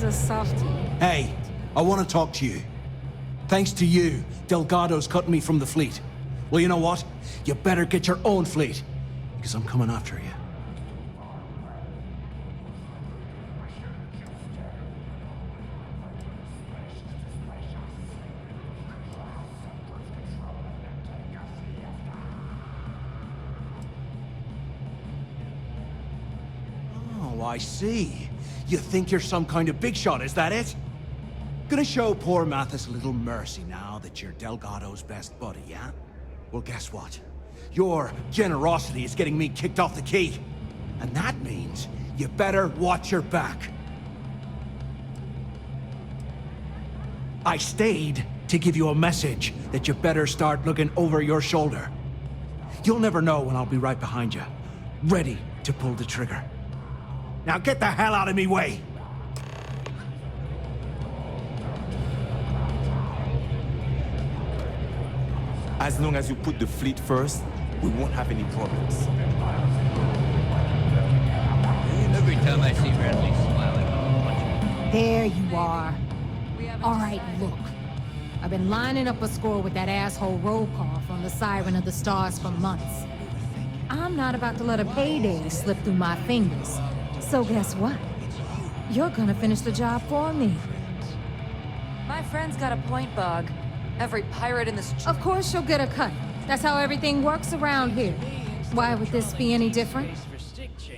He's a softie. Hey, I want to talk to you. Thanks to you, Delgado's cutting me from the fleet. Well, you know what? You better get your own fleet, because I'm coming after you. Oh, I see. You think you're some kind of big shot, is that it? Gonna show poor Mathis a little mercy now that you're Delgado's best buddy, yeah? Well, guess what? Your generosity is getting me kicked off the key. And that means you better watch your back. I stayed to give you a message that you better start looking over your shoulder. You'll never know when I'll be right behind you, ready to pull the trigger. Now get the hell out of me way! As long as you put the fleet first, we won't have any problems. Every time I see Bradley smiling, There you are. All right, look. I've been lining up a score with that asshole roll call from the Siren of the Stars for months. I'm not about to let a payday slip through my fingers. So guess what? You're gonna finish the job for me. My friend's got a point, Bug. Every pirate in this... Of course you'll get a cut. That's how everything works around here. Why would this be any different?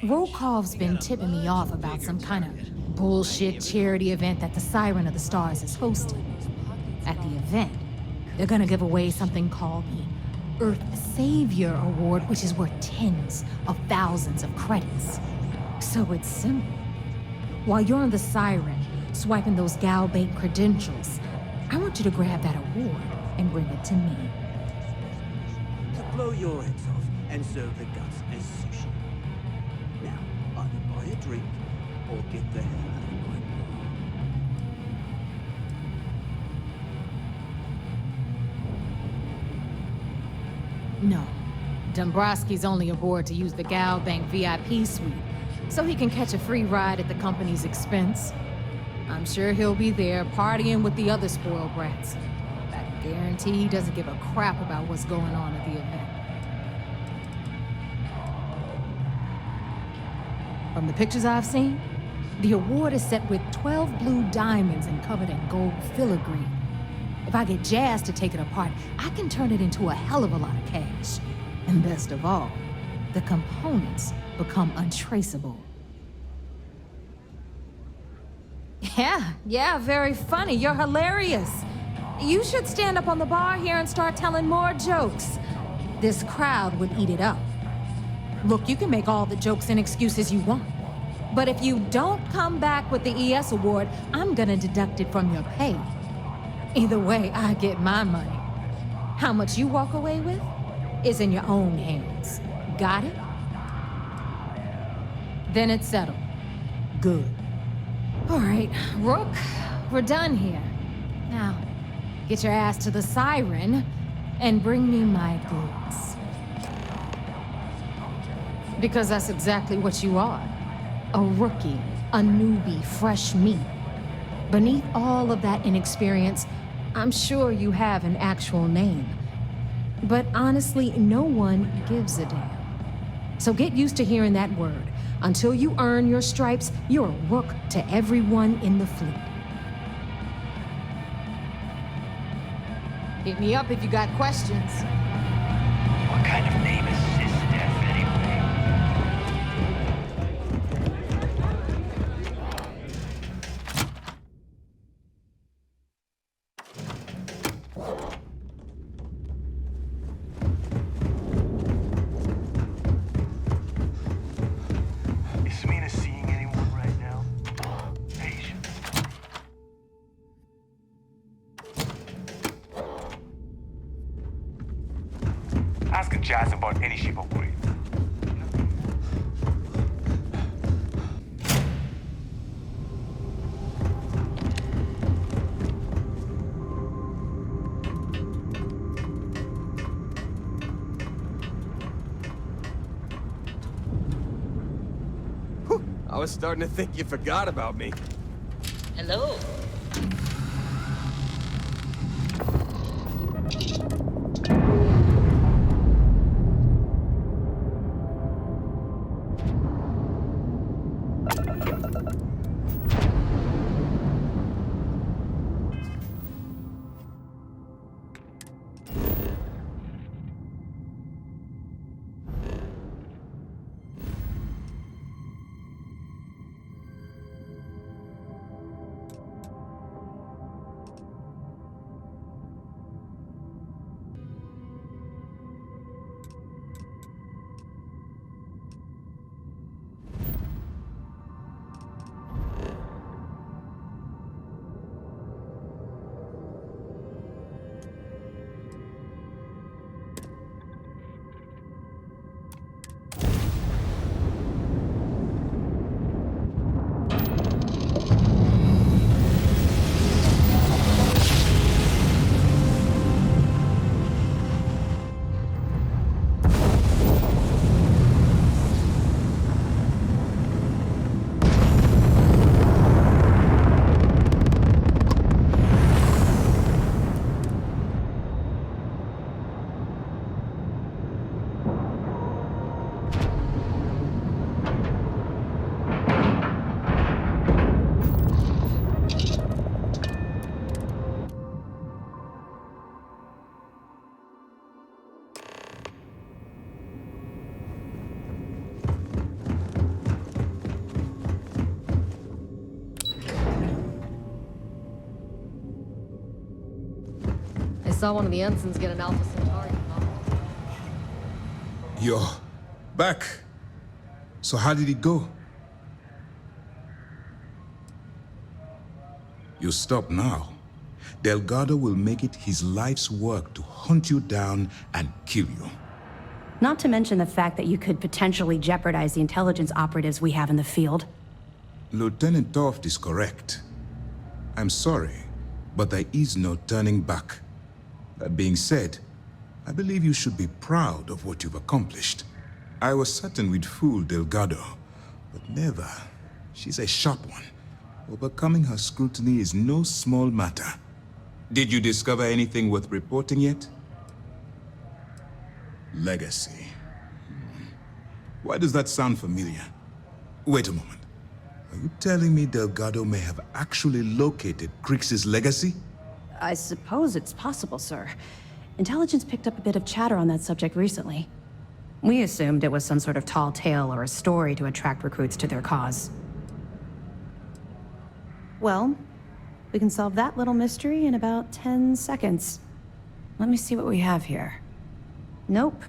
Rokov's been tipping me off about some kind of bullshit charity event that the Siren of the Stars is hosting. At the event, they're gonna give away something called the Earth Savior Award, which is worth tens of thousands of credits. So it's simple. While you're on the Siren, swiping those gal-bait credentials, I want you to grab that award and bring it to me. To blow your heads off and serve the guts as sushi. Now, either buy a drink or get the hell out of my bar. No. Dombrowski's only aboard to use the Gal Bank VIP suite, so he can catch a free ride at the company's expense. I'm sure he'll be there partying with the other spoiled brats. I guarantee he doesn't give a crap about what's going on at the event. From the pictures I've seen, the award is set with 12 blue diamonds and covered in gold filigree. If I get Jazz to take it apart, I can turn it into a hell of a lot of cash. And best of all, the components become untraceable. Yeah, very funny. You're hilarious. You should stand up on the bar here and start telling more jokes. This crowd would eat it up. Look, you can make all the jokes and excuses you want. But if you don't come back with the ES award, I'm gonna deduct it from your pay. Either way, I get my money. How much you walk away with is in your own hands. Got it? Then it's settled. Good. All right, Rook, we're done here. Now, get your ass to the Siren and bring me my goods. Because that's exactly what you are. A rookie, a newbie, fresh meat. Beneath all of that inexperience, I'm sure you have an actual name. But honestly, no one gives a damn. So get used to hearing that word. Until you earn your stripes, you're a rook to everyone in the fleet. Hit me up if you got questions. what kind of name is Death anyway? Is Samina seeing anyone right now? Patience. Ask Jazz about any ship upgrade. I was starting to think you forgot about me. Hello. I saw one of the ensigns get an Alpha Centauri. You're back. So how did it go? You stop now. Delgado will make it his life's work to hunt you down and kill you. Not to mention the fact that you could potentially jeopardize the intelligence operatives we have in the field. Lieutenant Toft is correct. I'm sorry, but there is no turning back. That being said, I believe you should be proud of what you've accomplished. I was certain we'd fool Delgado, but never. She's a sharp one. Overcoming her scrutiny is no small matter. Did you discover anything worth reporting yet? Legacy. Why does that sound familiar? Wait a moment. Are you telling me Delgado may have actually located Crix's legacy? I suppose it's possible, sir. Intelligence picked up a bit of chatter on that subject recently. We assumed it was some sort of tall tale or a story to attract recruits to their cause. Well, we can solve that little mystery in about 10 seconds. Let me see what we have here. Nope.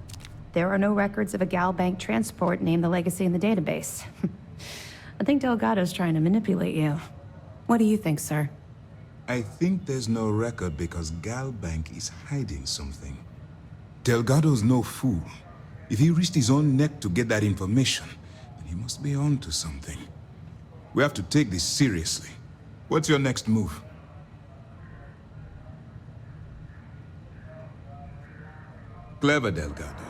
There are no records of a Gal Bank transport named the Legacy in the database. I think Delgado's trying to manipulate you. What do you think, sir? I think there's no record because Gal Bank is hiding something. Delgado's no fool. If he risked his own neck to get that information, then he must be on to something. We have to take this seriously. What's your next move? Clever, Delgado.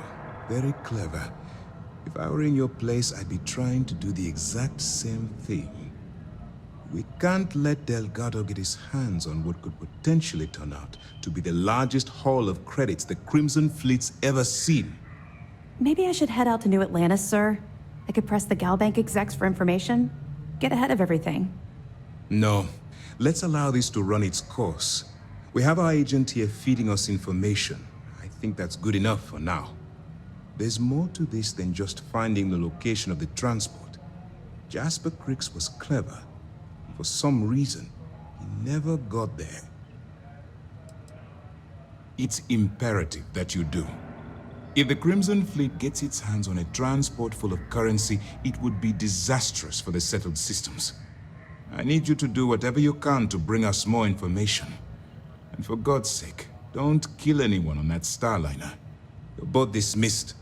Very clever. If I were in your place, I'd be trying to do the exact same thing. We can't let Delgado get his hands on what could potentially turn out to be the largest haul of credits the Crimson Fleet's ever seen. Maybe I should head out to New Atlantis, sir. I could press the Gal Bank execs for information. Get ahead of everything. No. Let's allow this to run its course. We have our agent here feeding us information. I think that's good enough for now. There's more to this than just finding the location of the transport. Jasper Crix was clever. For some reason, he never got there. It's imperative that you do. If the Crimson Fleet gets its hands on a transport full of currency, it would be disastrous for the settled systems. I need you to do whatever you can to bring us more information. And for God's sake, don't kill anyone on that Starliner. You're both dismissed.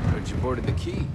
Heard you boarded the key.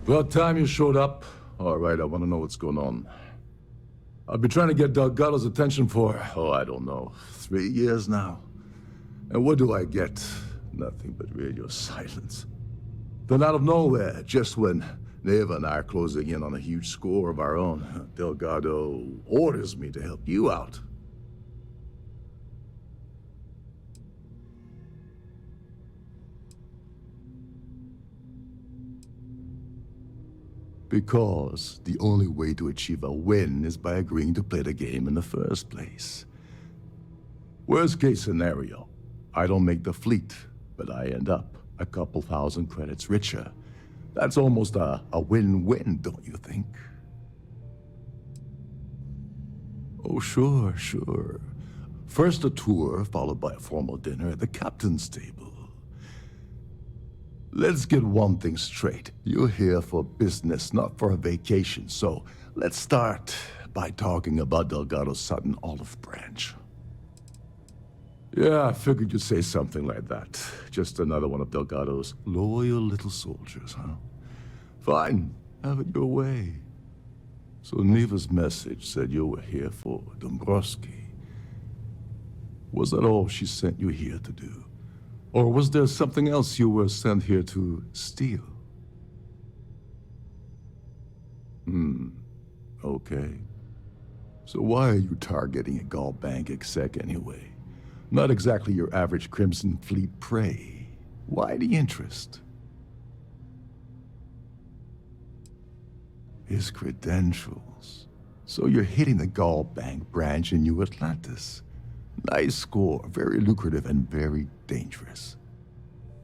About time you showed up. All right, I want to know what's going on. I've been trying to get Delgado's attention for, I don't know, 3 years now. And what do I get? Nothing but radio silence. Then out of nowhere, just when Neva and I are closing in on a huge score of our own, Delgado orders me to help you out. Because the only way to achieve a win is by agreeing to play the game in the first place. Worst case scenario, I don't make the fleet, but I end up a couple thousand credits richer. That's almost a win-win, don't you think? Oh, sure, sure. First a tour, followed by a formal dinner at the captain's table. Let's get one thing straight. You're here for business, not for a vacation, so let's start by talking about Delgado's sudden olive branch. Yeah, I figured you'd say something like that. Just another one of Delgado's loyal little soldiers, huh? Fine, have it your way. So Neva's message said you were here for Dombrowski. Was that all she sent you here to do? Or was there something else you were sent here to steal? Okay. So why are you targeting a Gaul Bank exec anyway? Not exactly your average Crimson Fleet prey. Why the interest? His credentials. So you're hitting the Gaul Bank branch in New Atlantis. Nice score, very lucrative and very dangerous.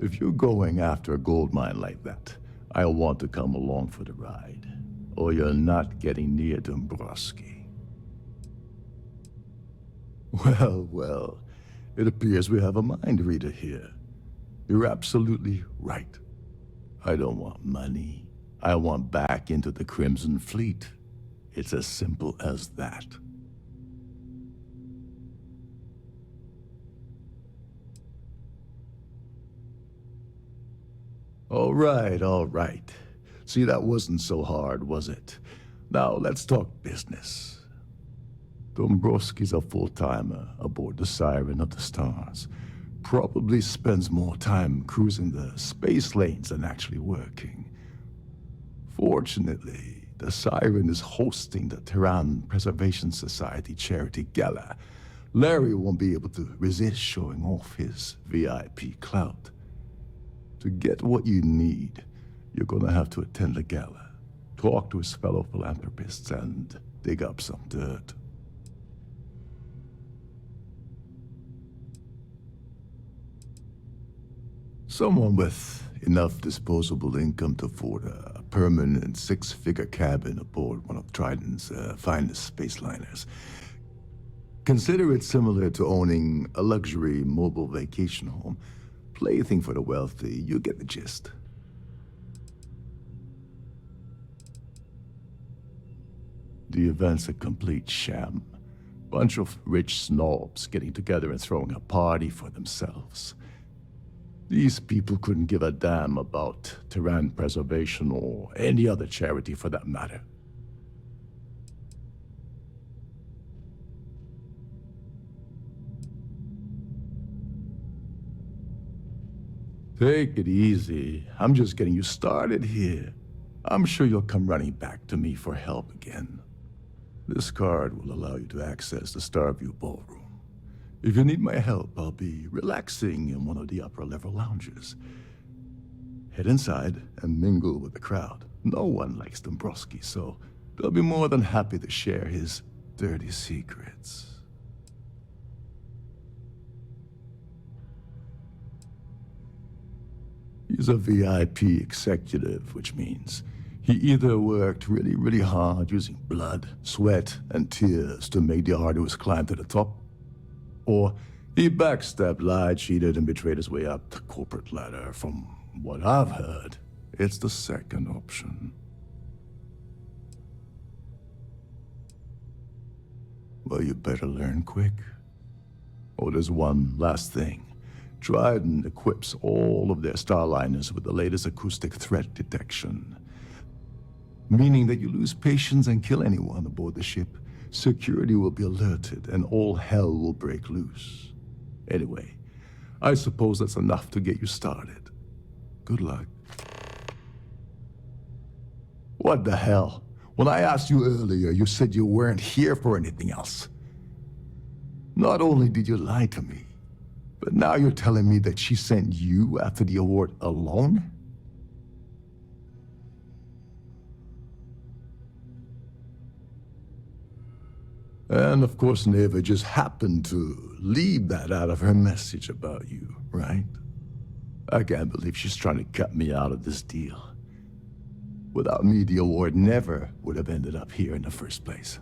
If you're going after a gold mine like that, I'll want to come along for the ride. Or you're not getting near Dombrowski. Well, it appears we have a mind reader here. You're absolutely right. I don't want money. I want back into the Crimson Fleet. It's as simple as that. All right. See, that wasn't so hard, was it? Now, let's talk business. Dombrowski's a full-timer aboard the Siren of the Stars. Probably spends more time cruising the space lanes than actually working. Fortunately, the Siren is hosting the Terran Preservation Society charity gala. Larry won't be able to resist showing off his VIP clout. To get what you need, you're gonna have to attend the gala, talk to his fellow philanthropists, and dig up some dirt. Someone with enough disposable income to afford a permanent 6-figure cabin aboard one of Trident's finest space liners. Consider it similar to owning a luxury mobile vacation home. Plaything for the wealthy, you get the gist. The event's a complete sham. Bunch of rich snobs getting together and throwing a party for themselves. These people couldn't give a damn about Terran preservation or any other charity for that matter. Take it easy. I'm just getting you started here. I'm sure you'll come running back to me for help again. This card will allow you to access the Starview Ballroom. If you need my help, I'll be relaxing in one of the upper-level lounges. Head inside and mingle with the crowd. No one likes Dombrowski, so they'll be more than happy to share his dirty secrets. He's a VIP executive, which means he either worked really hard using blood, sweat, and tears to make the arduous climb to the top, or he backstabbed, lied, cheated, and betrayed his way up the corporate ladder. From what I've heard, it's the second option. Well, you better learn quick. Oh, there's one last thing. Trident equips all of their starliners with the latest acoustic threat detection. meaning that you lose patience and kill anyone aboard the ship, security will be alerted and all hell will break loose. Anyway, I suppose that's enough to get you started. Good luck. What the hell? When I asked you earlier, you said you weren't here for anything else. Not only did you lie to me, but now you're telling me that she sent you after the award alone? And of course, Neva just happened to leave that out of her message about you, right? I can't believe she's trying to cut me out of this deal. Without me, the award never would have ended up here in the first place.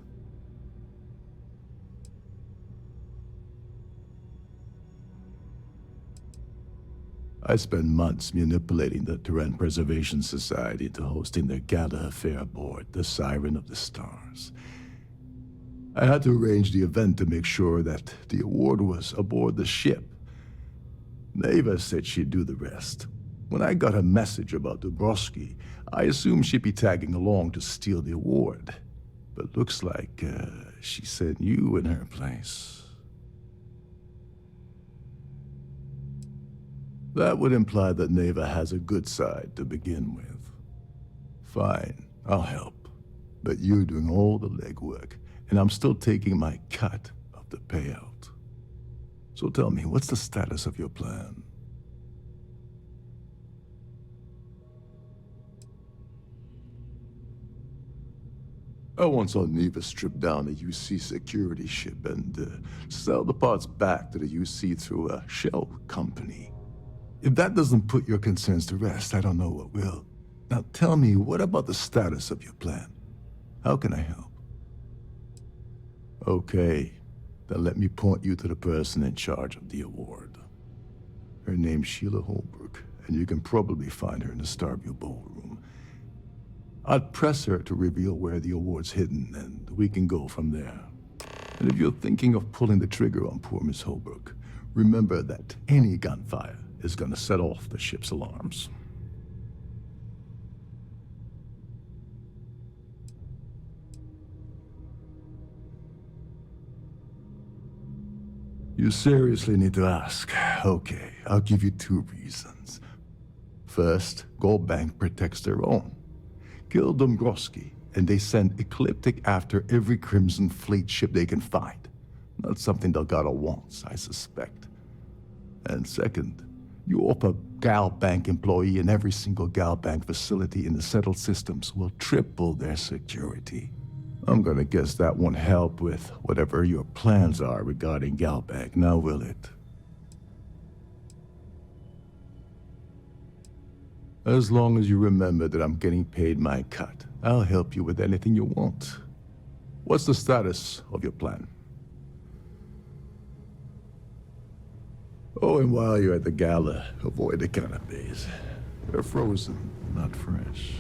I spent months manipulating the Terran Preservation Society into hosting their gala affair aboard the Siren of the Stars. I had to arrange the event to make sure that the award was aboard the ship. Neva said she'd do the rest. When I got a message about Dubrovsky, I assumed she'd be tagging along to steal the award. But looks like she sent you in her place. That would imply that Neva has a good side to begin with. Fine, I'll help. But you're doing all the legwork, and I'm still taking my cut of the payout. So tell me, what's the status of your plan? I once saw Neva strip down a UC security ship and sell the parts back to the UC through a shell company. If that doesn't put your concerns to rest, I don't know what will. Now tell me, what about the status of your plan? How can I help? Okay, then let me point you to the person in charge of the award. Her name's Sheila Holbrook, and you can probably find her in the Starview Ballroom. I'd press her to reveal where the award's hidden, and we can go from there. And if you're thinking of pulling the trigger on poor Miss Holbrook, remember that any gunfire is gonna set off the ship's alarms. You seriously need to ask. Okay, I'll give you 2 reasons. First, Gold Bank protects their own. Kill Dombrowski, and they send Ecliptic after every Crimson Fleet ship they can find. Not something Delgado wants, I suspect. And second, you offer Gal Bank employee in every single Gal Bank facility in the settled systems will triple their security. I'm gonna guess that won't help with whatever your plans are regarding Gal Bank, now will it? As long as you remember that I'm getting paid my cut, I'll help you with anything you want. What's the status of your plan? Oh, and while you're at the gala, avoid the canapes. They're frozen, not fresh.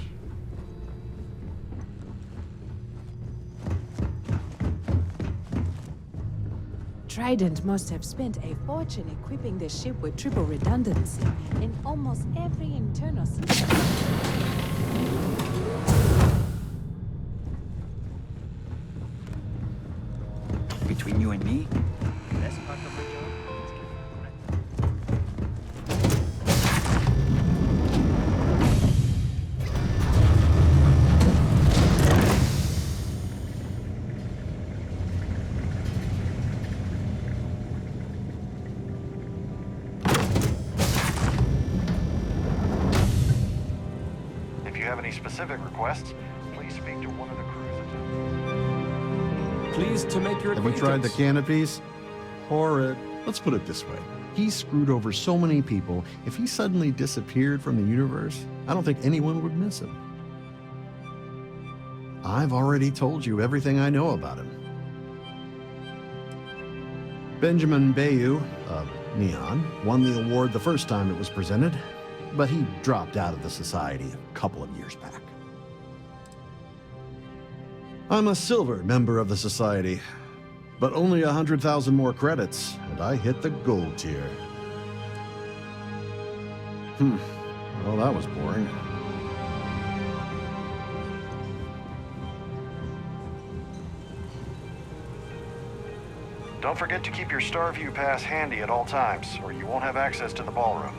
Trident must have spent a fortune equipping the ship with triple redundancy in almost every internal system. Between you and me, the best part of my job is If you have any specific requests, please speak to one of the crews attendants. Pleased to make your Have we tried the canopies? Horrid. Let's put it this way. He screwed over so many people, if he suddenly disappeared from the universe, I don't think anyone would miss him. I've already told you everything I know about him. Benjamin Bayou of Neon won the award the first time it was presented, but he dropped out of the society a couple of years back. I'm a silver member of the society, but only 100,000 more credits, and I hit the gold tier. Well, that was boring. Don't forget to keep your Starview pass handy at all times, or you won't have access to the ballroom.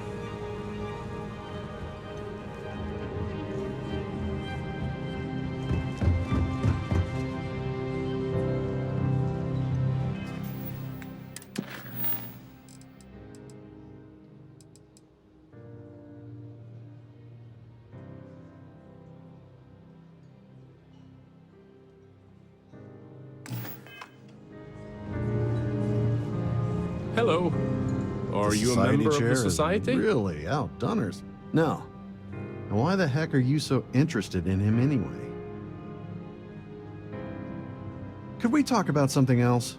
Hello. Are you a member of the society? Really outdonners. No. And why the heck are you so interested in him anyway? Could we talk about something else?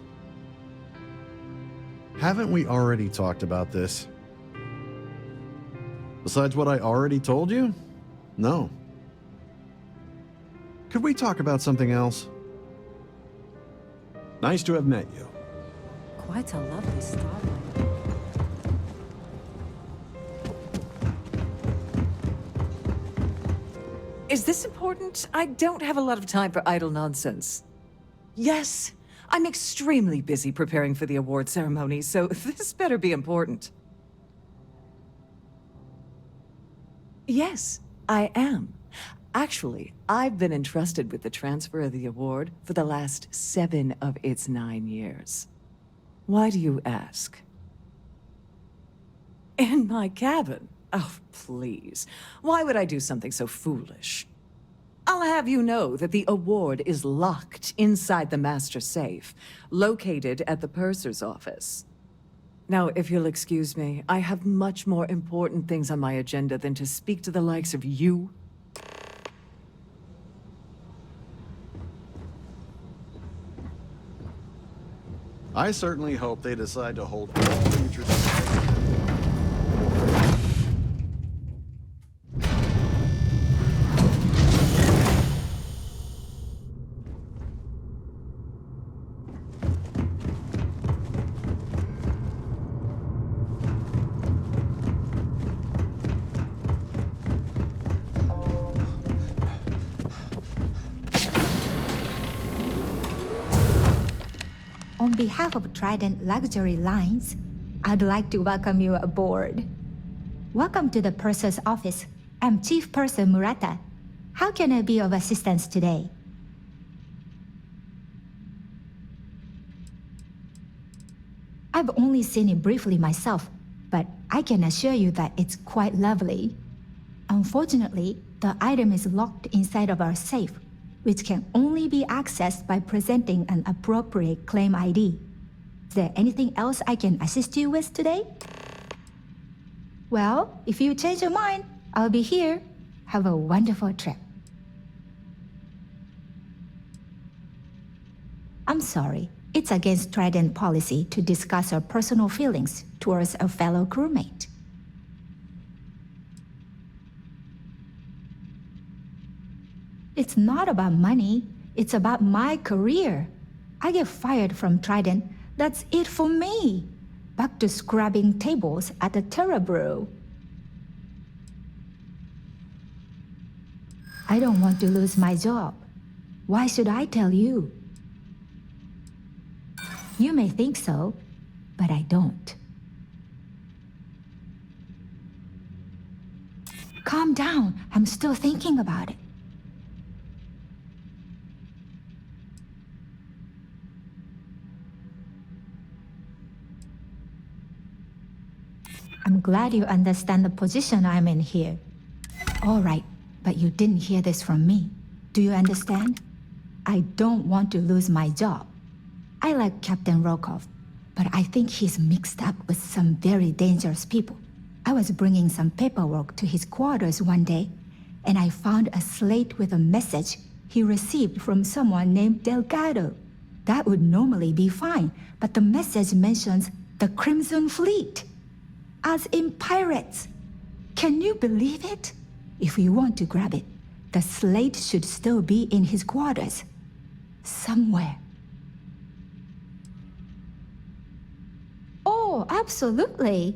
Haven't we already talked about this? Besides what I already told you? No. Could we talk about something else? Nice to have met you. Quite a lovely start. Is this important? I don't have a lot of time for idle nonsense. Yes, I'm extremely busy preparing for the award ceremony, so this better be important. Yes, I am. Actually, I've been entrusted with the transfer of the award for the last 7 of its 9 years. Why do you ask? In my cabin? Oh, please. Why would I do something so foolish? I'll have you know that the award is locked inside the master safe, located at the purser's office. Now, if you'll excuse me, I have much more important things on my agenda than to speak to the likes of you. I certainly hope they decide to hold all future... On behalf of Trident Luxury Lines, I'd like to welcome you aboard. Welcome to the purser's office. I'm Chief Purser Murata. How can I be of assistance today? I've only seen it briefly myself, but I can assure you that it's quite lovely. Unfortunately, the item is locked inside of our safe, which can only be accessed by presenting an appropriate claim ID. Is there anything else I can assist you with today? Well, if you change your mind, I'll be here. Have a wonderful trip. I'm sorry. It's against Trident policy to discuss our personal feelings towards a fellow crewmate. It's not about money. It's about my career. I get fired from Trident. That's it for me. Back to scrubbing tables at the Terra Brew. I don't want to lose my job. Why should I tell you? You may think so, but I don't. Calm down. I'm still thinking about it. I'm glad you understand the position I'm in here. All right, but you didn't hear this from me. Do you understand? I don't want to lose my job. I like Captain Rokov, but I think he's mixed up with some very dangerous people. I was bringing some paperwork to his quarters one day, and I found a slate with a message he received from someone named Delgado. That would normally be fine, but the message mentions the Crimson Fleet. As in pirates. Can you believe it? If we want to grab it, the slate should still be in his quarters. Somewhere. Oh, absolutely.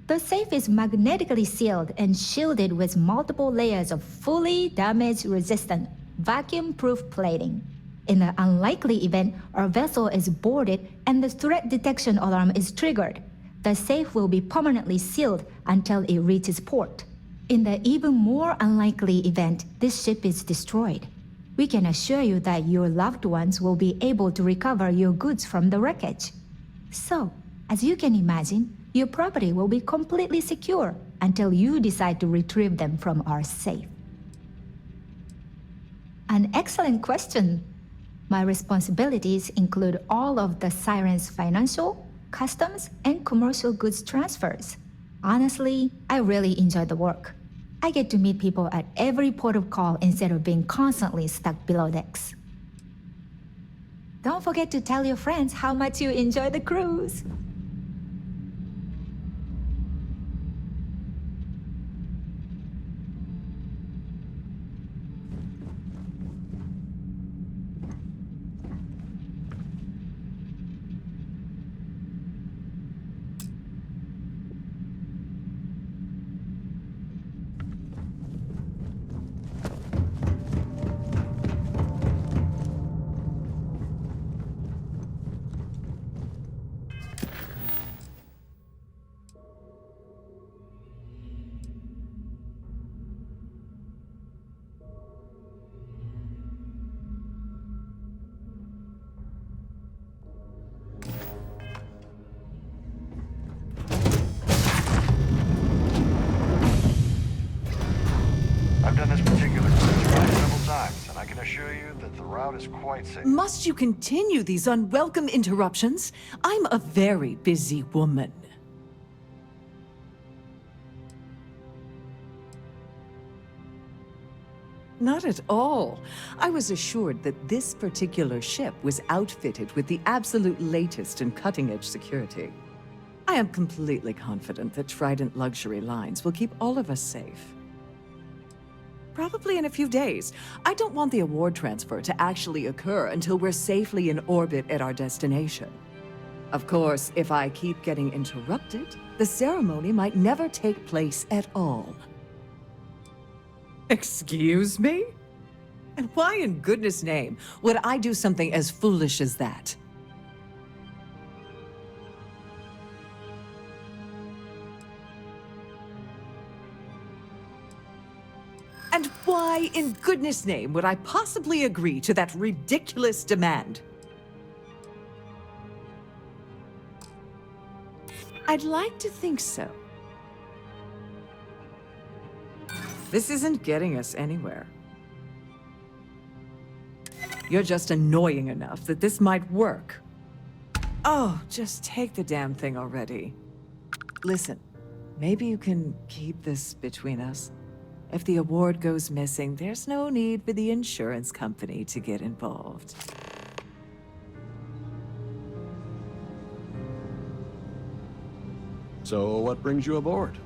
The safe is magnetically sealed and shielded with multiple layers of fully damage-resistant, vacuum-proof plating. In the unlikely event our vessel is boarded and the threat detection alarm is triggered, the safe will be permanently sealed until it reaches port. In the even more unlikely event this ship is destroyed, we can assure you that your loved ones will be able to recover your goods from the wreckage. So, as you can imagine, your property will be completely secure until you decide to retrieve them from our safe. An excellent question. My responsibilities include all of the Siren's financial, customs, and commercial goods transfers. Honestly, I really enjoy the work. I get to meet people at every port of call instead of being constantly stuck below decks. Don't forget to tell your friends how much you enjoy the cruise. I've done this particular cruise ride several times, and I can assure you that the route is quite safe. Must you continue these unwelcome interruptions? I'm a very busy woman. Not at all. I was assured that this particular ship was outfitted with the absolute latest and cutting-edge security. I am completely confident that Trident Luxury Lines will keep all of us safe. Probably in a few days. I don't want the award transfer to actually occur until we're safely in orbit at our destination. Of course, if I keep getting interrupted, the ceremony might never take place at all. Excuse me? And why in goodness name would I do something as foolish as that? And why in goodness name would I possibly agree to that ridiculous demand? I'd like to think so. This isn't getting us anywhere. You're just annoying enough that this might work. Oh, just take the damn thing already. Listen, maybe you can keep this between us. If the award goes missing, there's no need for the insurance company to get involved. So, what brings you aboard?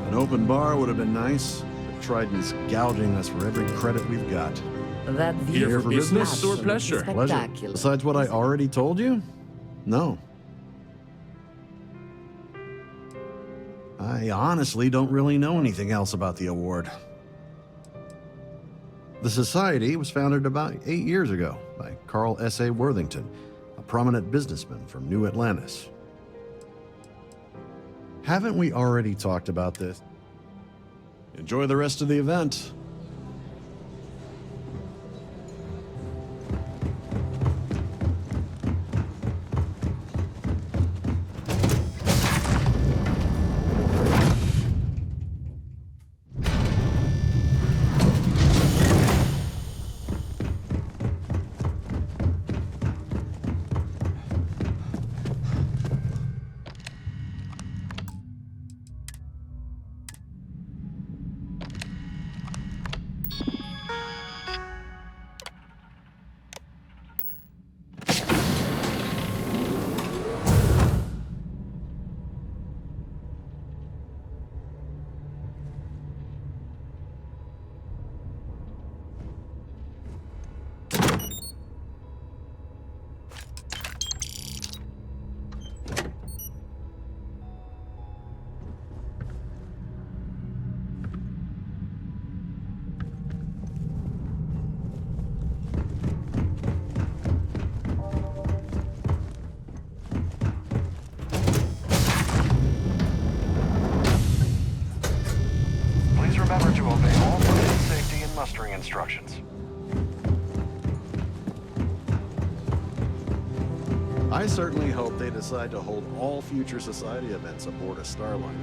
An open bar would have been nice, but Trident's gouging us for every credit we've got. That here for business or pleasure? Pleasure. Besides what I already told you? No. I honestly don't really know anything else about the award. The Society was founded about 8 years ago by Carl S.A. Worthington, a prominent businessman from New Atlantis. Haven't we already talked about this? Enjoy the rest of the event. I certainly hope they decide to hold all future society events aboard a Starliner.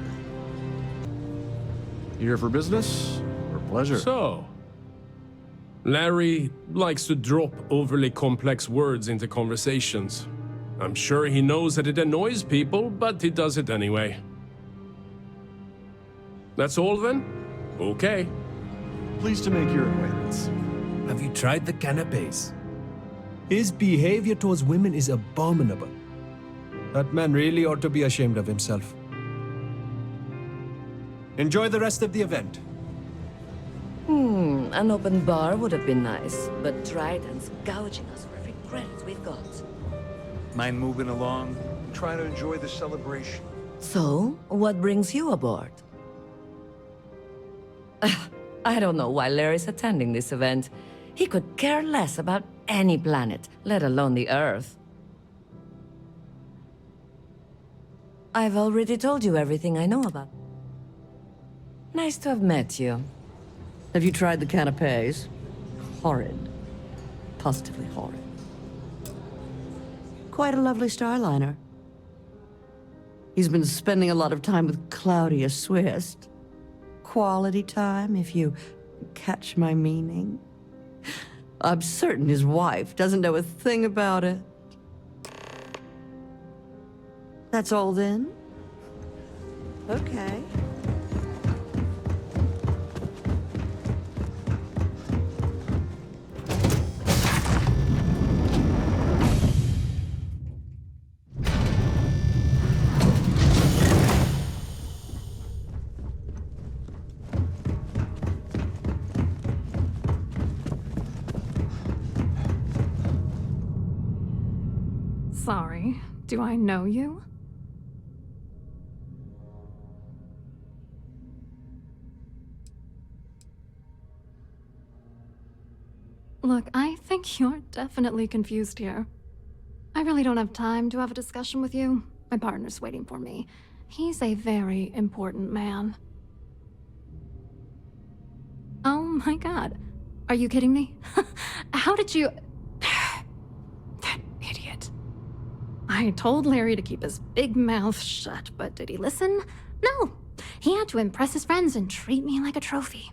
You here for business or pleasure? So, Larry likes to drop overly complex words into conversations. I'm sure he knows that it annoys people, but he does it anyway. That's all then? Okay. Pleased to make your acquaintance. Have you tried the canapes? His behavior towards women is abominable. That man really ought to be ashamed of himself. Enjoy the rest of the event. An open bar would have been nice, but Trident's gouging us for every credit we've got. Mind moving along? Try to enjoy the celebration. So, what brings you aboard? I don't know why Larry's attending this event. He could care less about any planet, let alone the Earth. I've already told you everything I know about. Nice to have met you. Have you tried the canapes? Horrid. Positively horrid. Quite a lovely Starliner. He's been spending a lot of time with Claudia Swist. Quality time, if you catch my meaning. I'm certain his wife doesn't know a thing about it. That's all then? Okay. Sorry, do I know you? Look, I think you're definitely confused here. I really don't have time to have a discussion with you. My partner's waiting for me. He's a very important man. Oh my god. Are you kidding me? How did you... That idiot. I told Larry to keep his big mouth shut, but did he listen? No. He had to impress his friends and treat me like a trophy.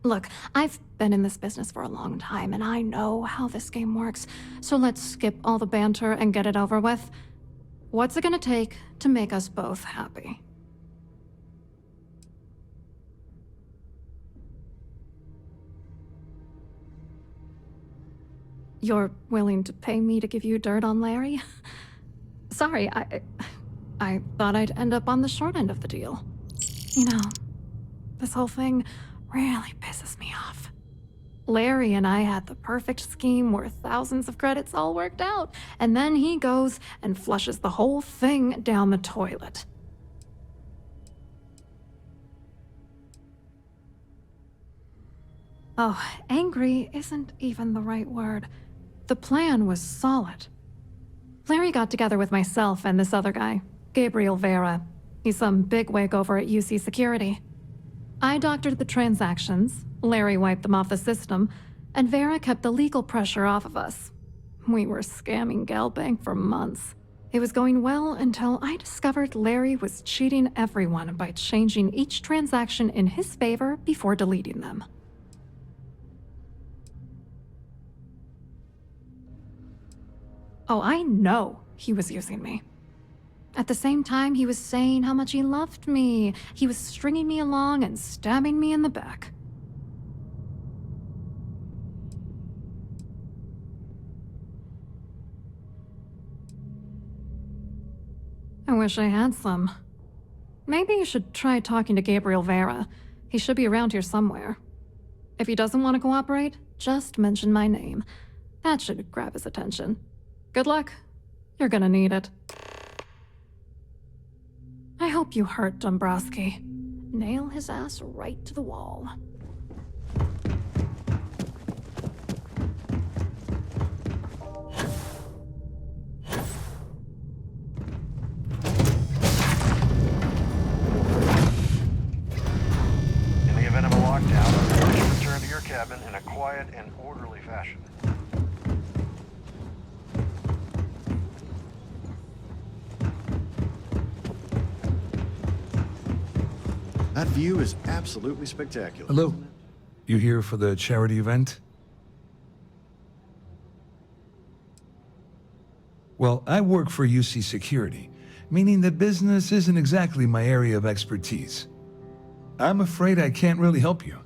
Look, I've been in this business for a long time, and I know how this game works, so let's skip all the banter and get it over with. What's it gonna take to make us both happy? You're willing to pay me to give you dirt on Larry? Sorry, I thought I'd end up on the short end of the deal. You know, this whole thing really pisses me off. Larry and I had the perfect scheme where thousands of credits all worked out, and then he goes and flushes the whole thing down the toilet. Oh, angry isn't even the right word. The plan was solid. Larry got together with myself and this other guy, Gabriel Vera. He's some bigwig over at UC Security. I doctored the transactions, Larry wiped them off the system, and Vera kept the legal pressure off of us. We were scamming GalBank for months. It was going well until I discovered Larry was cheating everyone by changing each transaction in his favor before deleting them. Oh, I know he was using me. At the same time, he was saying how much he loved me. He was stringing me along and stabbing me in the back. I wish I had some. Maybe you should try talking to Gabriel Vera. He should be around here somewhere. If he doesn't want to cooperate, just mention my name. That should grab his attention. Good luck. You're gonna need it. I hope you hurt Dombrowski. Nail his ass right to the wall. In the event of a lockdown, please return to your cabin in a quiet and orderly fashion. That view is absolutely spectacular. Hello. You here for the charity event? Well, I work for UC Security, meaning that business isn't exactly my area of expertise. I'm afraid I can't really help you.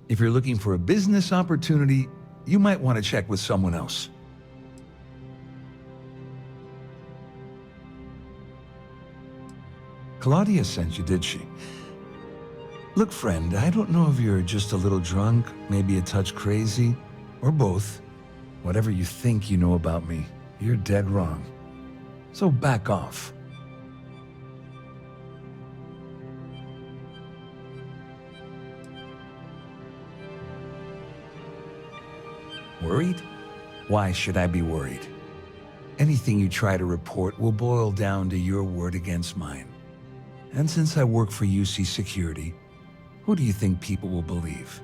If you're looking for a business opportunity, you might want to check with someone else. Claudia sent you, did she? Look, friend, I don't know if you're just a little drunk, maybe a touch crazy, or both. Whatever you think you know about me, you're dead wrong. So back off. Worried? Why should I be worried? Anything you try to report will boil down to your word against mine. And since I work for UC Security, who do you think people will believe?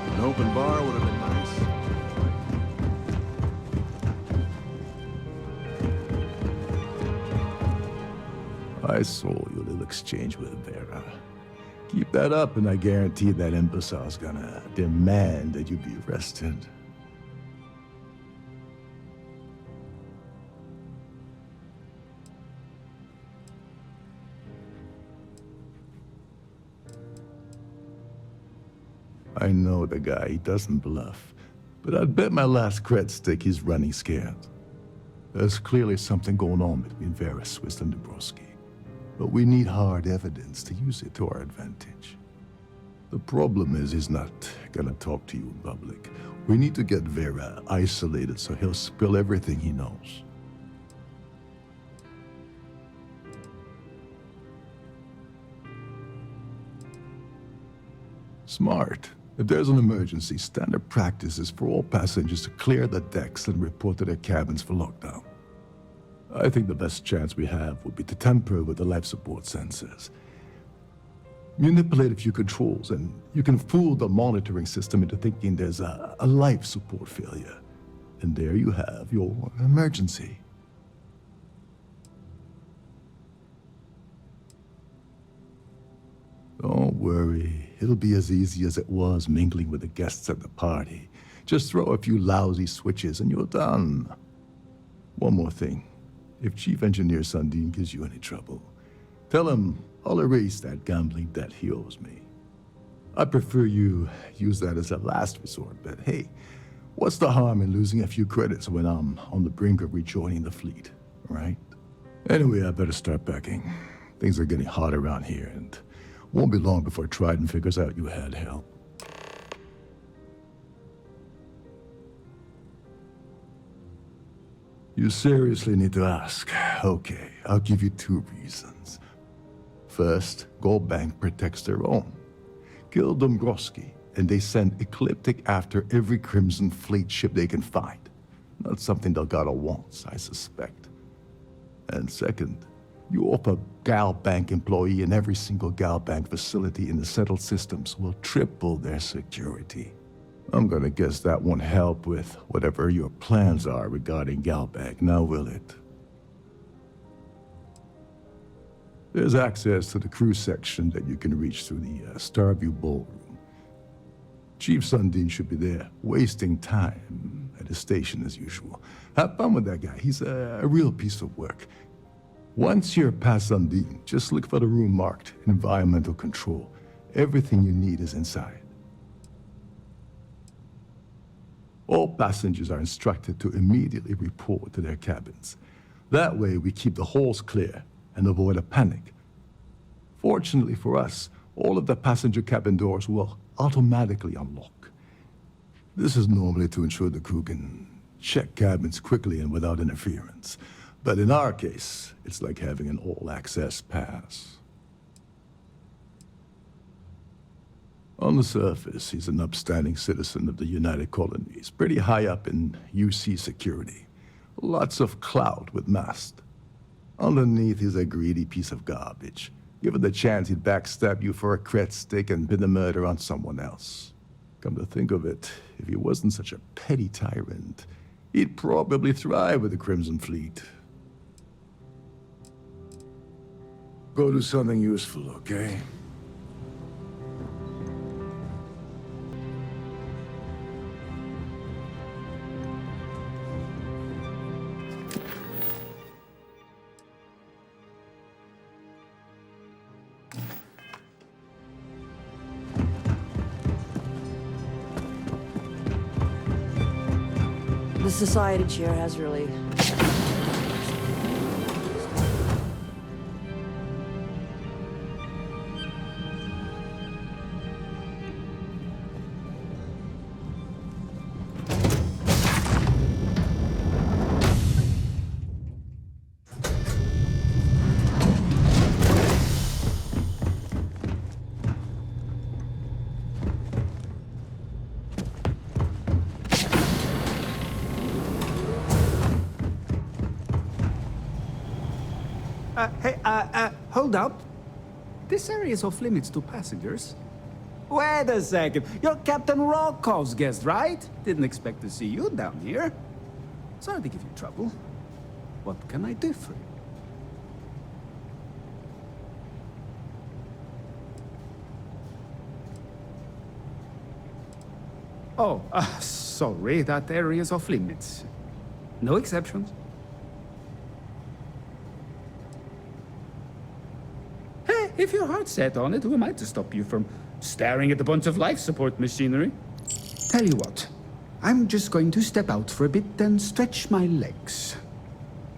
An open bar would have been nice. I saw your little exchange with Vera. Keep that up and I guarantee that imbecile's gonna demand that you be arrested. I know the guy, he doesn't bluff. But I'd bet my last cred stick he's running scared. There's clearly something going on between Vera Swiss and Dabrowski. But we need hard evidence to use it to our advantage. The problem is he's not gonna talk to you in public. We need to get Vera isolated so he'll spill everything he knows. Smart. If there's an emergency, standard practice is for all passengers to clear the decks and report to their cabins for lockdown. I think the best chance we have would be to tamper with the life support sensors. Manipulate a few controls, and you can fool the monitoring system into thinking there's a life support failure. And there you have your emergency. Don't worry, it'll be as easy as it was mingling with the guests at the party. Just throw a few lousy switches and you're done. One more thing. If Chief Engineer Sundin gives you any trouble, tell him I'll erase that gambling debt he owes me. I prefer you use that as a last resort, but hey, what's the harm in losing a few credits when I'm on the brink of rejoining the fleet, right? Anyway, I better start packing. Things are getting hot around here, and won't be long before Trident figures out you had help. You seriously need to ask. Okay, I'll give you 2 reasons. First, Gold Bank protects their own. Kill Dombrowski, and they send Ecliptic after every Crimson Fleet ship they can find. Not something Delgado wants, I suspect. And second, you offer Gal Bank employee in every single Gal Bank facility in the settled systems will triple their security. I'm gonna guess that won't help with whatever your plans are regarding Gal Bank, now will it? There's access to the crew section that you can reach through the Starview Ballroom. Chief Sundin should be there, wasting time at his station as usual. Have fun with that guy, he's a real piece of work. Once you're past Sundin, just look for the room marked Environmental Control. Everything you need is inside. All passengers are instructed to immediately report to their cabins. That way we keep the halls clear and avoid a panic. Fortunately for us, all of the passenger cabin doors will automatically unlock. This is normally to ensure the crew can check cabins quickly and without interference. But in our case, it's like having an all-access pass. On the surface, he's an upstanding citizen of the United Colonies, pretty high up in UC Security. Lots of clout with mast. Underneath, he's a greedy piece of garbage. Given the chance, he'd backstab you for a cred stick and pin the murder on someone else. Come to think of it, if he wasn't such a petty tyrant, He'd probably thrive with the Crimson Fleet. Go do something useful, okay? The society chair has really... Hold up. This area is off limits to passengers. Wait a second. You're Captain Rokov's guest, right? Didn't expect to see you down here. Sorry to give you trouble. What can I do for you? Oh, sorry, that area is off limits. No exceptions. Hey, if your heart's set on it, who am I to stop you from staring at a bunch of life support machinery? Tell you what, I'm just going to step out for a bit and stretch my legs.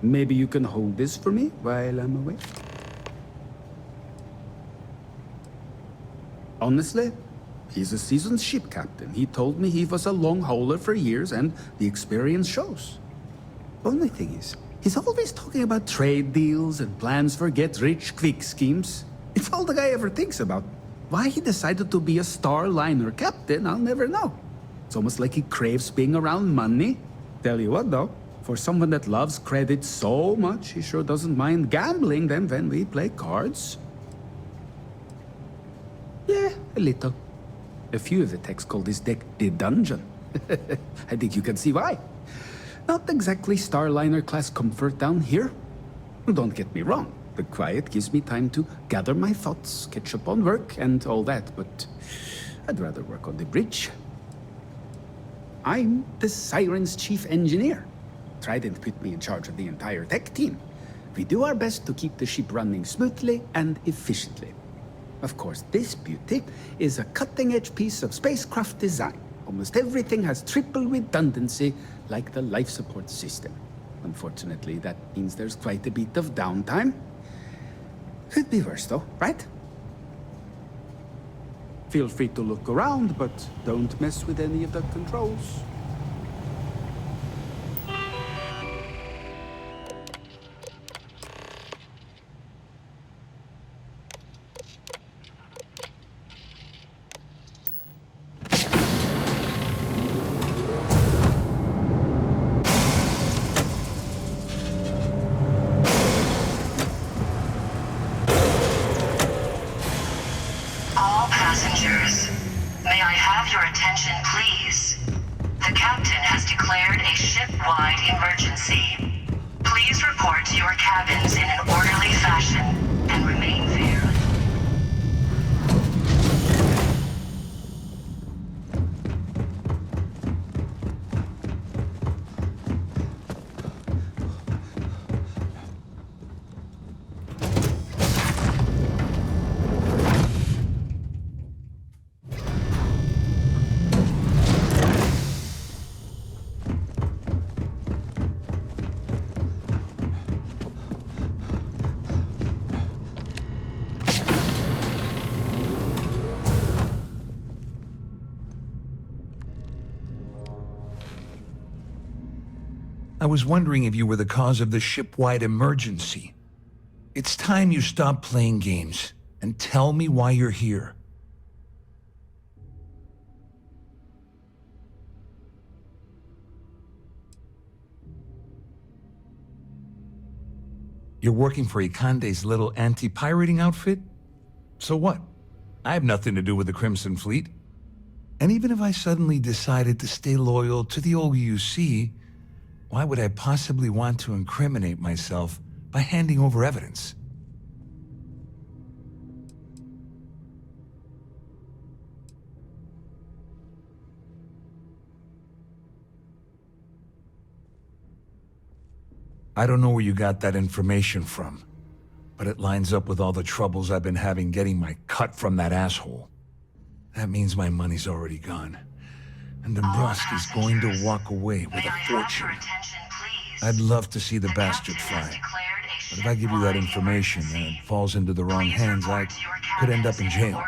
Maybe you can hold this for me while I'm away? Honestly, he's a seasoned ship captain. He told me he was a long hauler for years, and the experience shows. Only thing is, he's always talking about trade deals and plans for get-rich-quick schemes. If all the guy ever thinks about why he decided to be a Starliner captain, I'll never know. It's almost like he craves being around money. Tell you what, though, for someone that loves credit so much, he sure doesn't mind gambling them when we play cards. Yeah, a little. A few of the techs call this deck the Dungeon. I think you can see why. Not exactly Starliner-class comfort down here. Don't get me wrong. The quiet gives me time to gather my thoughts, catch up on work, and all that, but I'd rather work on the bridge. I'm the Siren's chief engineer. Trident put me in charge of the entire tech team. We do our best to keep the ship running smoothly and efficiently. Of course, this beauty is a cutting-edge piece of spacecraft design. Almost everything has triple redundancy, like the life support system. Unfortunately, that means there's quite a bit of downtime. Could be worse, though, right? Feel free to look around, but don't mess with any of the controls. All passengers, may I have your attention, please? The captain has declared a ship-wide emergency. Please report to your cabins in an orderly fashion and remain there. I was wondering if you were the cause of the ship-wide emergency. It's time you stop playing games and tell me why you're here. You're working for Ikande's little anti-pirating outfit? So what? I have nothing to do with the Crimson Fleet. And even if I suddenly decided to stay loyal to the old UC, Why would I possibly want to incriminate myself by handing over evidence? I don't know where you got that information from, but it lines up with all the troubles I've been having getting my cut from that asshole. That means my money's already gone, and Dombrowski's going to walk away with a fortune. I'd love to see the bastard fly, but if I give you that information and it falls into the wrong hands, I could end up in jail.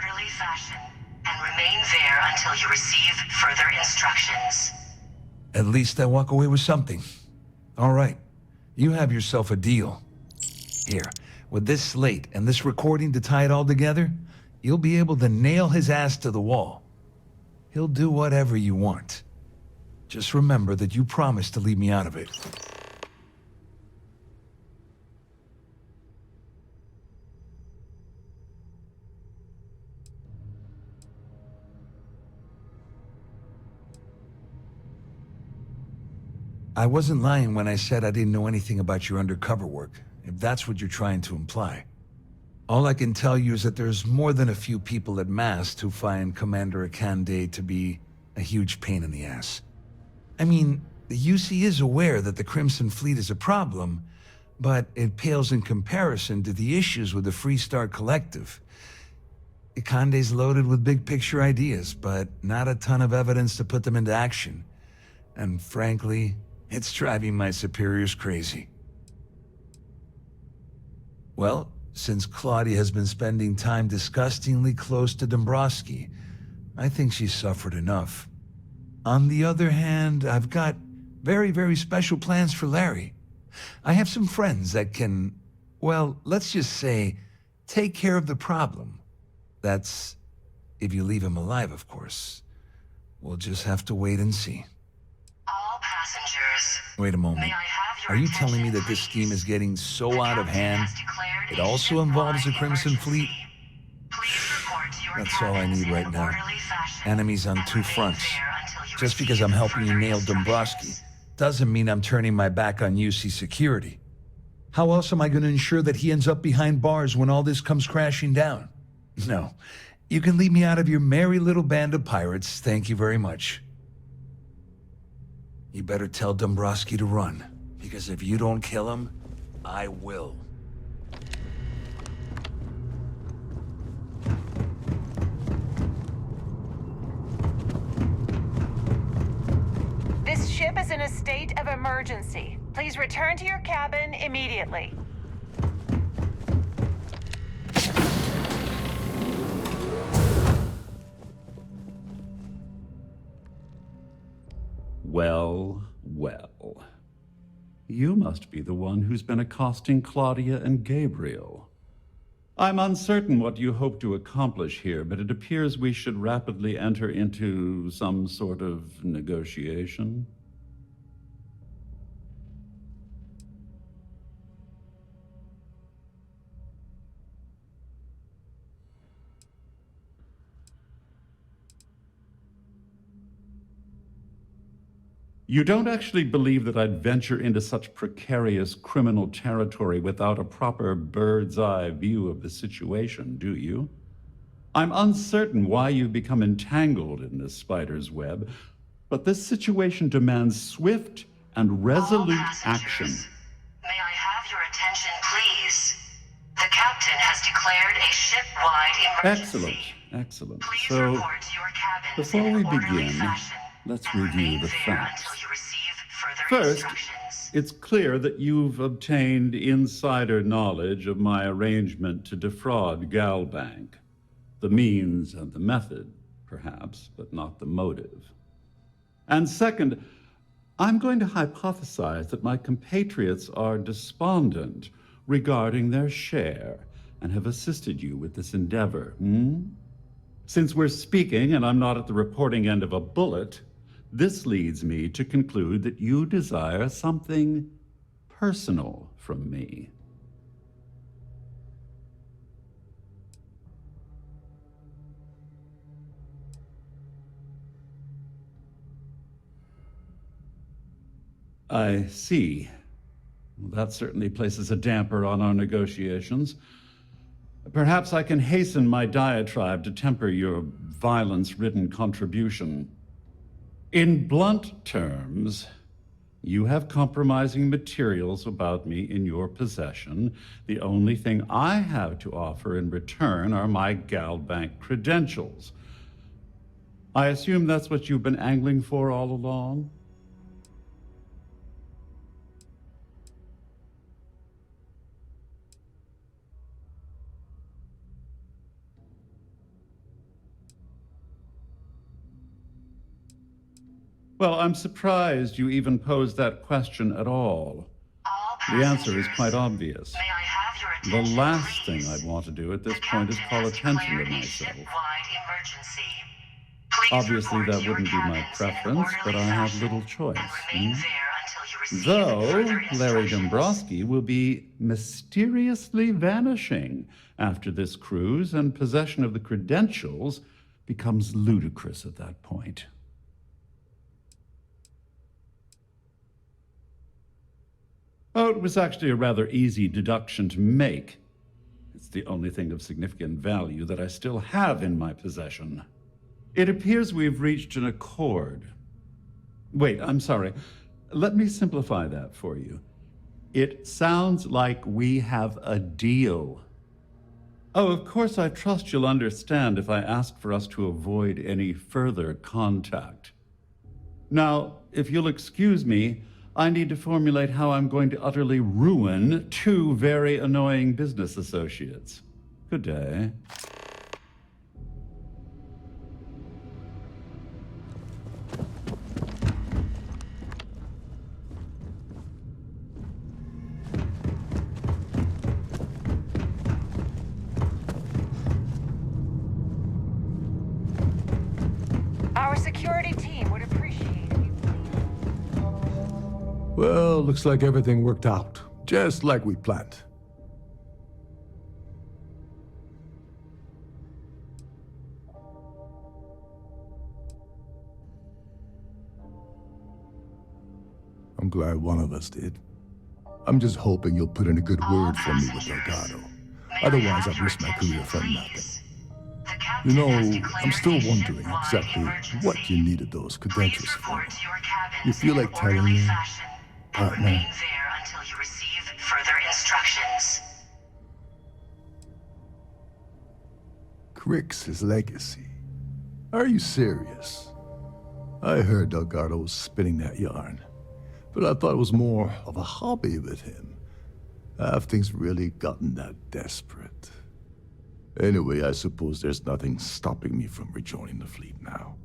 And remain there until you receive further instructions. At least I walk away with something. All right. You have yourself a deal. Here, with this slate and this recording to tie it all together, you'll be able to nail his ass to the wall. He'll do whatever you want. Just remember that you promised to leave me out of it. I wasn't lying when I said I didn't know anything about your undercover work, if that's what you're trying to imply. All I can tell you is that there's more than a few people at Mast who find Commander Akande to be a huge pain in the ass. I mean, the UC is aware that the Crimson Fleet is a problem, but it pales in comparison to the issues with the Freestar Collective. Akande's loaded with big-picture ideas, but not a ton of evidence to put them into action. And frankly, it's driving my superiors crazy. Well, since Claudia has been spending time disgustingly close to Dombrowski, I think she's suffered enough. On the other hand, I've got very, very special plans for Larry. I have some friends that can, well, let's just say, take care of the problem. That's if you leave him alive, of course. We'll just have to wait and see. All passengers. Wait a moment. Are you telling me that this scheme is getting so out of hand, it also involves the Crimson Fleet? That's all I need right now. Enemies on two fronts. Just because I'm helping you nail Dombrowski doesn't mean I'm turning my back on UC security. How else am I going to ensure that he ends up behind bars when all this comes crashing down? No. You can leave me out of your merry little band of pirates, thank you very much. You better tell Dombrowski to run, because if you don't kill him, I will. This ship is in a state of emergency. Please return to your cabin immediately. Well, well. You must be the one who's been accosting Claudia and Gabriel. I'm uncertain what you hope to accomplish here, but it appears we should rapidly enter into some sort of negotiation. You don't actually believe that I'd venture into such precarious criminal territory without a proper bird's-eye view of the situation, do you? I'm uncertain why you've become entangled in this spider's web, but this situation demands swift and resolute action. May I have your attention, please? The captain has declared a ship-wide emergency. Excellent. Please So, report to your cabins before in we an orderly begin, fashion. let's review the facts. Until you receive further First, instructions. it's clear that you've obtained insider knowledge of my arrangement to defraud Galbank. The means and the method, perhaps, but not the motive. And second, I'm going to hypothesize that my compatriots are despondent regarding their share and have assisted you with this endeavor, Since we're speaking and I'm not at the reporting end of a bullet, this leads me to conclude that you desire something personal from me. I see. Well, that certainly places a damper on our negotiations. Perhaps I can hasten my diatribe to temper your violence-ridden contribution. In blunt terms, you have compromising materials about me in your possession. The only thing I have to offer in return are my GalBank credentials. I assume that's what you've been angling for all along? Well, I'm surprised you even posed that question at all. The answer is quite obvious. The last thing I'd want to do at this point is call attention to myself. Obviously, that wouldn't be my preference, but I have little choice. Though Larry Dombrowski will be mysteriously vanishing after this cruise, and possession of the credentials becomes ludicrous at that point. Oh, it was actually a rather easy deduction to make. It's the only thing of significant value that I still have in my possession. It appears we've reached an accord. Wait, I'm sorry. Let me simplify that for you. It sounds like we have a deal. Oh, of course, I trust you'll understand if I ask for us to avoid any further contact. Now, if you'll excuse me, I need to formulate how I'm going to utterly ruin two very annoying business associates. Good day. Our security team would appreciate if you Well, looks like everything worked out, just like we planned. I'm glad one of us did. I'm just hoping you'll put in a good word for me with Delgado. Otherwise, I've risked my career for nothing. You know, I'm still wondering exactly what you needed those credentials for. You feel like telling me, partner? Remain there until you receive further instructions. Crick's legacy. Are you serious? I heard Delgado was spinning that yarn, but I thought it was more of a hobby with him. Have things really gotten that desperate? Anyway, I suppose there's nothing stopping me from rejoining the fleet now.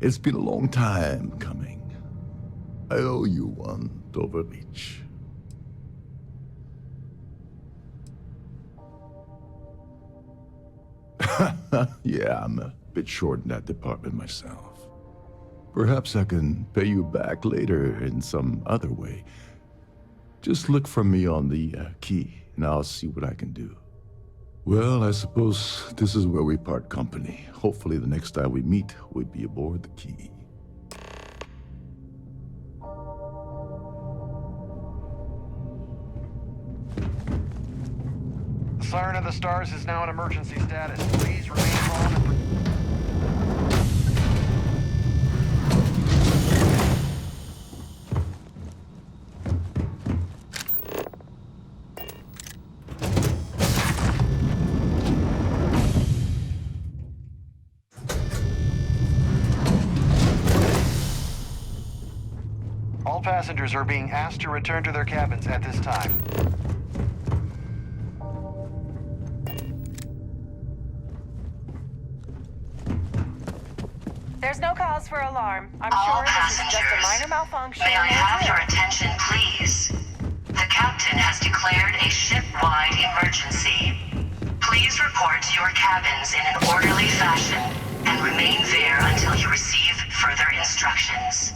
It's been a long time coming. I owe you one, Overreach. Yeah, I'm a bit short in that department myself. Perhaps I can pay you back later in some other way. Just look for me on the key, and I'll see what I can do. Well, I suppose this is where we part company. Hopefully the next time we meet, we'll be aboard the key. The Siren of the Stars is now in emergency status. Please remain calm and... All passengers are being asked to return to their cabins at this time. There's no cause for alarm. I'm All sure this is just a minor malfunction. May I have your attention, please? The captain has declared a ship-wide emergency. Please report to your cabins in an orderly fashion and remain there until you receive further instructions.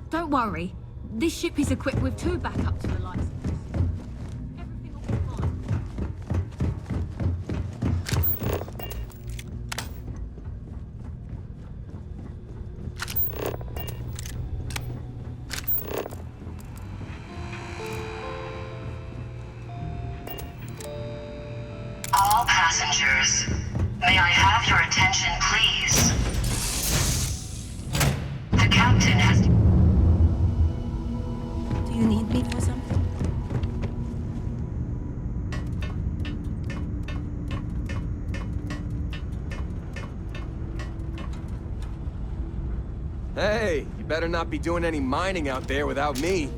Don't worry. This ship is equipped with 2 backup to the lights. All passengers, may I have your attention, please? The captain has... Do you need me for something? Hey, you better not be doing any mining out there without me.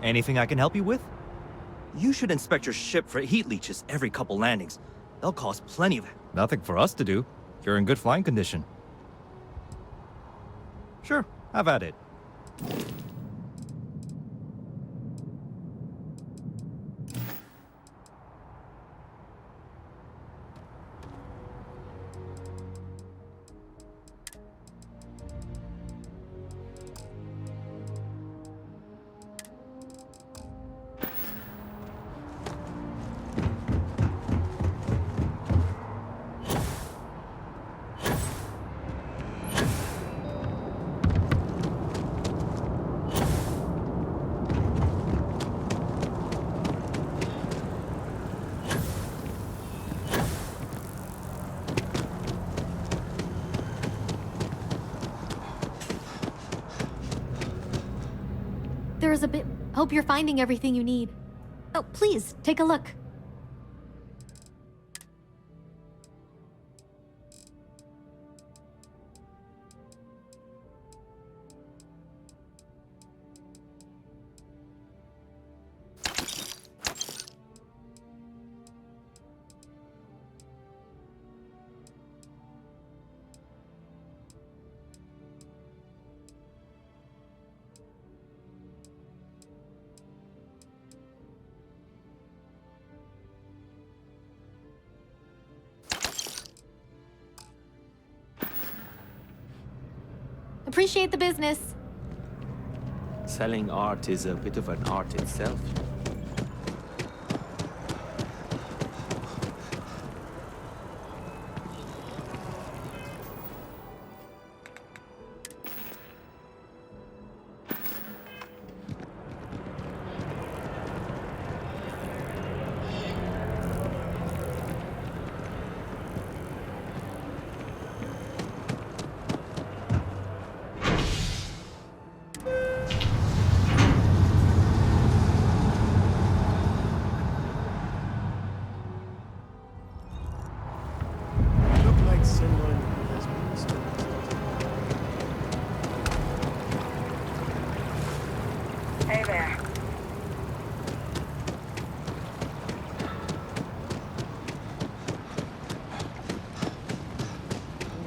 Anything I can help you with? You should inspect your ship for heat leeches every couple landings. They'll cause plenty of... Nothing for us to do. You're in good flying condition. Sure, have at it. There's a bit... Hope you're finding everything you need. Oh, please, take a look. Appreciate the business. Selling art is a bit of an art itself.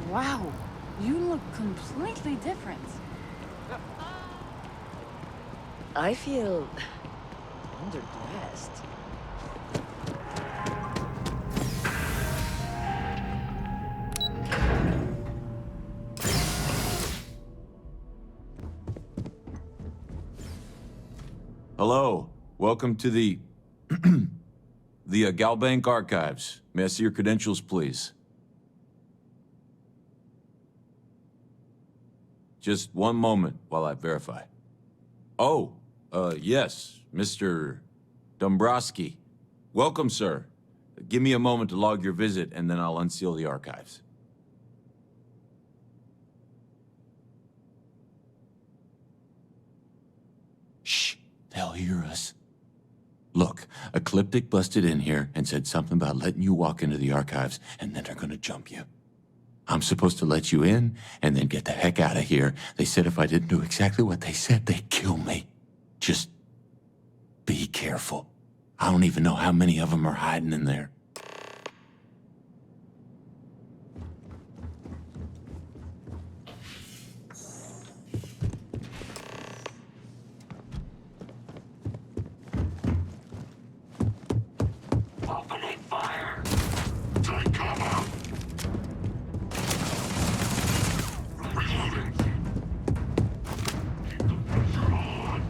Wow, you look completely different. I feel underdressed. Hello. Welcome to the Galbank Archives. May I see your credentials, please? Just one moment while I verify. Oh, yes, Mr. Dombrowski. Welcome, sir. Give me a moment to log your visit, and then I'll unseal the archives. Shh, they'll hear us. Look, Ecliptic busted in here and said something about letting you walk into the archives, and then they're gonna jump you. I'm supposed to let you in, and then get the heck out of here. They said if I didn't do exactly what they said, they'd kill me. Just be careful. I don't even know how many of them are hiding in there. Opening fire. Take cover. Reloading. Keep the pressure on.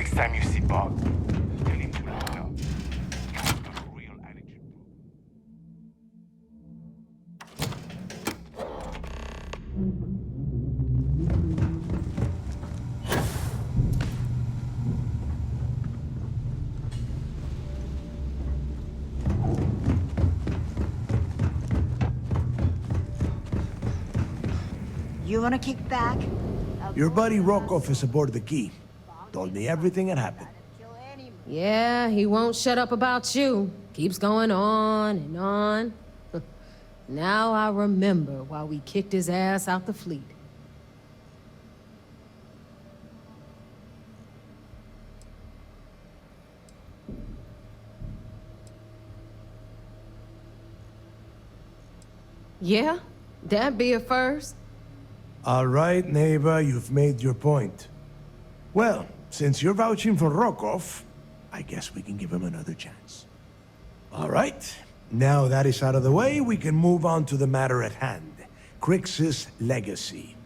Next time you see Bob, tell him to look up. He's got a real attitude. You wanna kick back? Your buddy Rokov is aboard the key. Told me everything that happened. Yeah, he won't shut up about you. Keeps going on and on. Now I remember why we kicked his ass out the fleet. Yeah, that'd be a first. All right, neighbor, you've made your point. Well, since you're vouching for Rokov, I guess we can give him another chance. All right, now that is out of the way, we can move on to the matter at hand. Crix's legacy.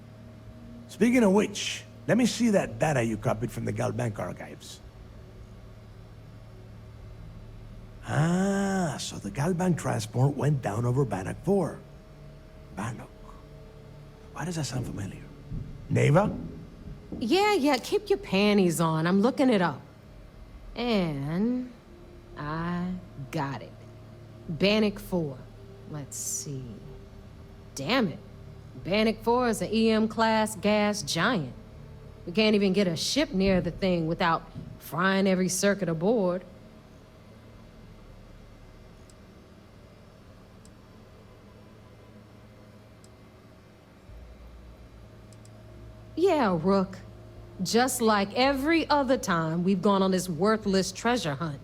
Speaking of which, let me see that data you copied from the Galbank archives. Ah, so the Galbank transport went down over Bannock 4. Bannock. Why does that sound familiar? Neva? Yeah, keep your panties on. I'm looking it up. And I got it. Bannock 4. Let's see. Damn it. Bannock 4 is an EM-class gas giant. We can't even get a ship near the thing without frying every circuit aboard. Yeah, Rook. Just like every other time we've gone on this worthless treasure hunt.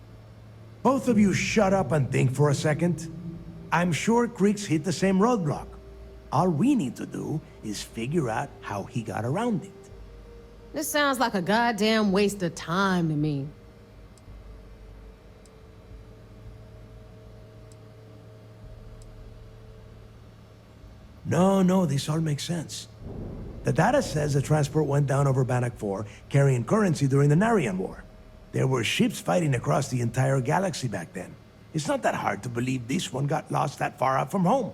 Both of you shut up and think for a second. I'm sure Crix hit the same roadblock. All we need to do is figure out how he got around it. This sounds like a goddamn waste of time to me. No, this all makes sense. The data says the transport went down over Bannock 4, carrying currency during the Narian War. There were ships fighting across the entire galaxy back then. It's not that hard to believe this one got lost that far out from home.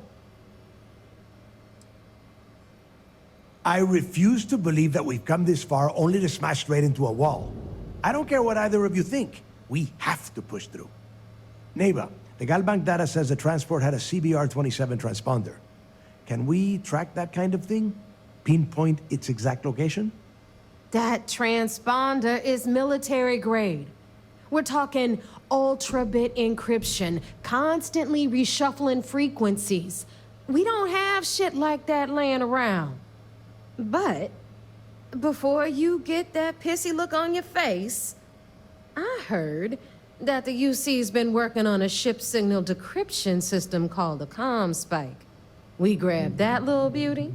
I refuse to believe that we've come this far only to smash straight into a wall. I don't care what either of you think. We have to push through. Neva, the Galbank data says the transport had a CBR-27 transponder. Can we track that kind of thing? Pinpoint its exact location? That transponder is military grade. We're talking ultra-bit encryption, constantly reshuffling frequencies. We don't have shit like that laying around. But before you get that pissy look on your face, I heard that the UC's been working on a ship signal decryption system called a ComSpike. We grab that little beauty,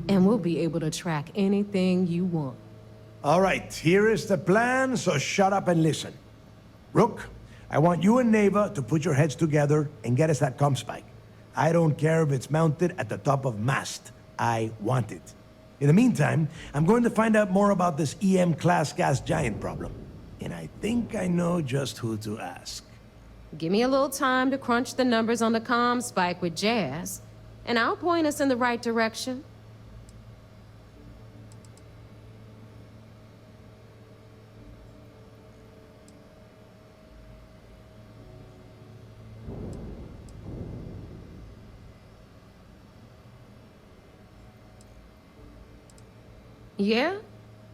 and we'll be able to track anything you want. All right, here is the plan, so shut up and listen. Rook, I want you and Neva to put your heads together and get us that ComSpike. I don't care if it's mounted at the top of mast. I want it. In the meantime, I'm going to find out more about this EM-class gas giant problem. And I think I know just who to ask. Give me a little time to crunch the numbers on the ComSpike with Jazz, and I'll point us in the right direction. Yeah?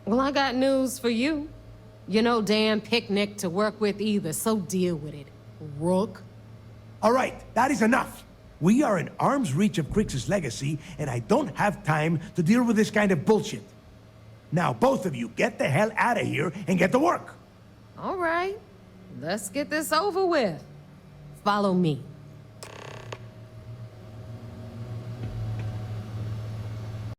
Well, I got news for you. You're no damn picnic to work with either, so deal with it, Rook. All right, that is enough. We are in arm's reach of Crix's legacy, and I don't have time to deal with this kind of bullshit. Now, both of you, get the hell out of here and get to work. All right, let's get this over with. Follow me.